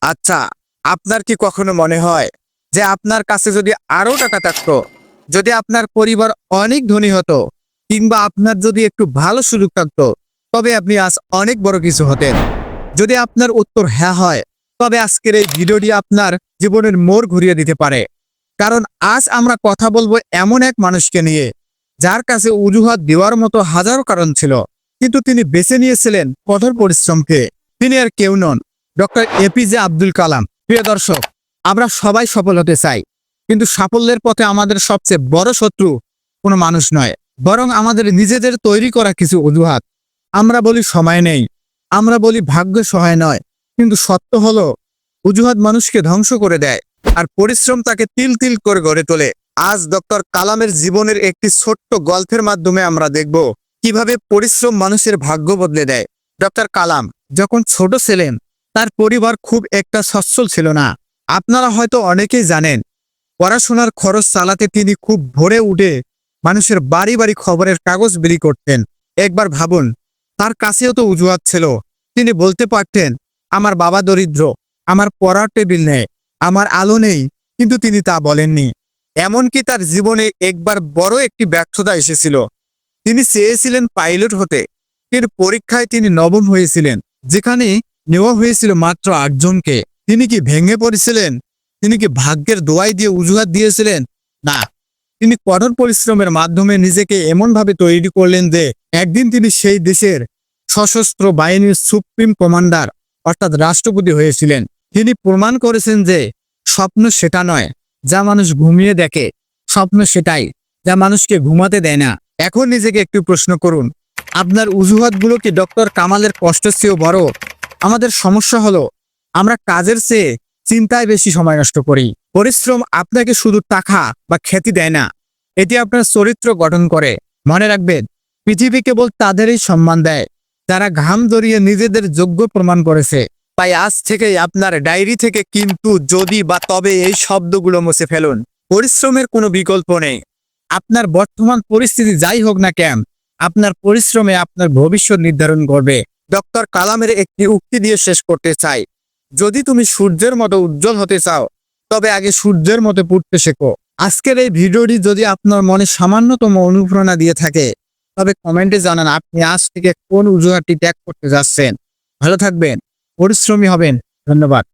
আচ্ছা, আপনার কি কখনো মনে হয় যে আপনার কাছে যদি আরো টাকা থাকতো, যদি আপনার পরিবার অনেক ধনী হতো, কিংবা আপনার যদি একটু ভালো সুযোগ থাকতো, তবে আপনি আজ অনেক বড় কিছু হতেন? যদি আপনার উত্তর হ্যাঁ হয়, তবে আজকের এই ভিডিওটি আপনার জীবনের মোড় ঘুরিয়ে দিতে পারে। কারণ আজ আমরা কথা বলবো এমন এক মানুষকে নিয়ে, যার কাছে অজুহাত দেওয়ার মতো হাজারো কারণ ছিল, কিন্তু তিনি বেছে নিয়েছিলেন কঠোর পরিশ্রমকে। তিনি আর কেউ নন, ডক্টর এপিজে আব্দুল কালাম। প্রিয় দর্শক, আমরা সবাই সফল হতে চাই, কিন্তু সাফল্যের পথে আমাদের সবচেয়ে বড় শত্রু কোনো মানুষ নয়, বরং আমাদের নিজেদের তৈরি করা কিছু অজুহাত। আমরা বলি সময় নেই, আমরা বলি ভাগ্য সহায় নয়, কিন্তু সত্য হলো অজুহাত মানুষকে ধ্বংস করে দেয়, আর পরিশ্রম তাকে তিল তিল করে গড়ে তোলে। আজ ডক্টর কালামের জীবনের একটি ছোট্ট গল্পের মাধ্যমে আমরা দেখব কিভাবে পরিশ্রম মানুষের ভাগ্য বদলে দেয়। ডক্টর কালাম যখন ছোট ছিলেন, তার পরিবার খুব একটা সচ্ছল ছিল না। আপনারা হয়তো অনেকেই জানেন, পড়াশোনার খরচ চালাতে তিনি খুব ভোরে উঠে মানুষের বাড়ি বাড়ি খবরের কাগজ বিলি করতেন। একবার ভাবুন, তার কাছেও তো অজুহাত ছিল। তিনি বলতে পারতেন, আমার বাবা দরিদ্র, আমার পড়ার টেবিল নেই, আমার আলো নেই, কিন্তু তিনি তা বলেননি। এমনকি তার জীবনে একবার বড় একটি ব্যর্থতা এসেছিল। তিনি চেয়েছিলেন পাইলট হতে, কিন্তু পরীক্ষায় তিনি নবম হয়েছিলেন, যেখানে নেওয়া হয়েছিল মাত্র 8 জনকে। তিনি কি ভেঙে পড়েছিলেন? তিনি কি ভাগ্যের দোয়াই দিয়ে অজুহাত দিয়েছিলেন? না, তিনি কঠোর পরিশ্রমের মাধ্যমে নিজেকে এমনভাবে তৈরি করলেন যে একদিন তিনি সেই দেশের সশস্ত্র বাহিনীর সুপ্রিম কমান্ডার অর্থাৎ রাষ্ট্রপতি হয়েছিলেন। তিনি প্রমাণ করেছেন যে স্বপ্ন সেটা নয় যা মানুষ ঘুমিয়ে দেখে, স্বপ্ন সেটাই যা মানুষকে ঘুমাতে দেয় না। এখন নিজেকে একটু প্রশ্ন করুন, আপনার অজুহাতগুলো কি ডক্টর কামালের কষ্টের চেয়েও বড়? আমাদের সমস্যা হলো আমরা কাজের চেয়ে চিন্তায় বেশি সময় নষ্ট করি। পরিশ্রম আপনাকে শুধু টাকা বা খ্যাতি দেয় না, এটি আপনার চরিত্র গঠন করে। মনে রাখবেন, পৃথিবী কেবল তাদেরই সম্মান দেয় যারা ঘাম জড়িয়ে নিজেদের যোগ্য প্রমাণ করেছে। তাই আজ থেকেই আপনার ডায়েরি থেকে কিন্তু, যদি বা তবে এই শব্দগুলো মুছে ফেলুন। পরিশ্রমের কোনো বিকল্প নেই। আপনার বর্তমান পরিস্থিতি যাই হোক না কেন, আপনার পরিশ্রমে আপনার ভবিষ্যৎ নির্ধারণ করবে। ডক্টর কালামের একটি উক্তি দিয়ে শেষ করতে চাই, যদি তুমি সূর্যের মতো উজ্জ্বল হতে চাও, তবে আগে সূর্যের মতো পড়তে শেখো। আজকের এই ভিডিওটি যদি আপনার মনে সামান্যতম অনুপ্রেরণা দিয়ে থাকে, তবে কমেন্টে জানান আপনি আজ থেকে কোন অজুহাতটি ত্যাগ করতে যাচ্ছেন। ভালো থাকবেন, পরিশ্রমী হবেন। ধন্যবাদ।